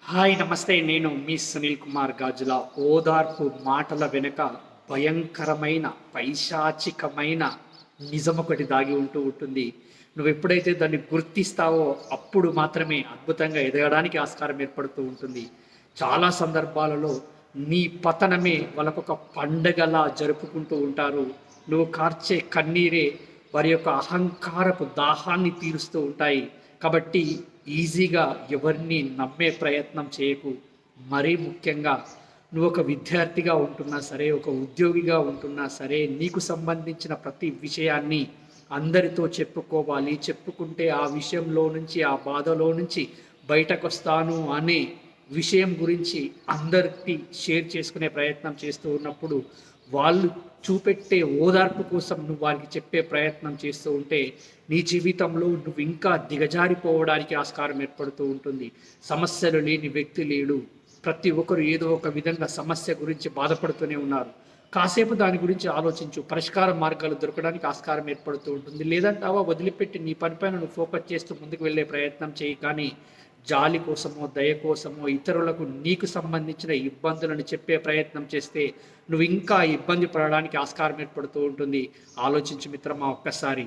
Hi నమస్తే. నేను మీ సునీల్ కుమార్ గాజుల. ఓదార్పు మాటల వెనుక భయంకరమైన, పైశాచికమైన నిజమొకటి దాగి ఉంటుంది. నువ్వెప్పుడైతే దాన్ని గుర్తిస్తావో అప్పుడు మాత్రమే అద్భుతంగా ఎదగడానికి ఆస్కారం ఏర్పడుతూ ఉంటుంది. చాలా సందర్భాలలో నీ పతనమే వాళ్ళకొక పండగలా జరుపుకుంటూ ఉంటారు. నువ్వు కార్చే కన్నీరే వారి యొక్క అహంకారపు దాహాన్ని తీరుస్తూ ఉంటాయి. కాబట్టి ఈజీగా ఎవరిని నమ్మే ప్రయత్నం చేయకు. మరీ ముఖ్యంగా నువ్వొక విద్యార్థిగా ఉంటున్నా సరే, ఒక ఉద్యోగిగా ఉంటున్నా సరే, నీకు సంబంధించిన ప్రతి విషయాన్ని అందరితో చెప్పుకోవాలి. చెప్పుకుంటే ఆ విషయంలో నుంచి, ఆ బాధలో నుంచి బయటకొస్తాను అనే విషయం గురించి అందరికీ షేర్ చేసుకునే ప్రయత్నం చేస్తూ ఉన్నప్పుడు, వాళ్ళు చూపెట్టే ఓదార్పు కోసం నువ్వు వారికి చెప్పే ప్రయత్నం చేస్తూ ఉంటే, నీ జీవితంలో నువ్వు ఇంకా దిగజారిపోవడానికి ఆస్కారం ఏర్పడుతూ ఉంటుంది. సమస్యలు లేని వ్యక్తి లేడు. ప్రతి ఒక్కరు ఏదో ఒక విధంగా సమస్య గురించి బాధపడుతూనే ఉన్నారు. కాసేపు దాని గురించి ఆలోచించు. పరిష్కార మార్గాలు దొరకడానికి ఆస్కారం ఏర్పడుతూ ఉంటుంది. లేదంటావా, వదిలిపెట్టి నీ పనిపైన నువ్వు ఫోకస్ చేస్తూ ముందుకు వెళ్ళే ప్రయత్నం చేయి. కానీ జాలి కోసమో, దయ కోసమో, ఇతరులకు నీకు సంబంధించిన ఇబ్బందులను చెప్పే ప్రయత్నం చేస్తే నువ్వు ఇంకా ఇబ్బంది పడడానికి ఆస్కారం ఏర్పడుతూ ఉంటుంది. ఆలోచించు మిత్రమా ఒక్కసారి.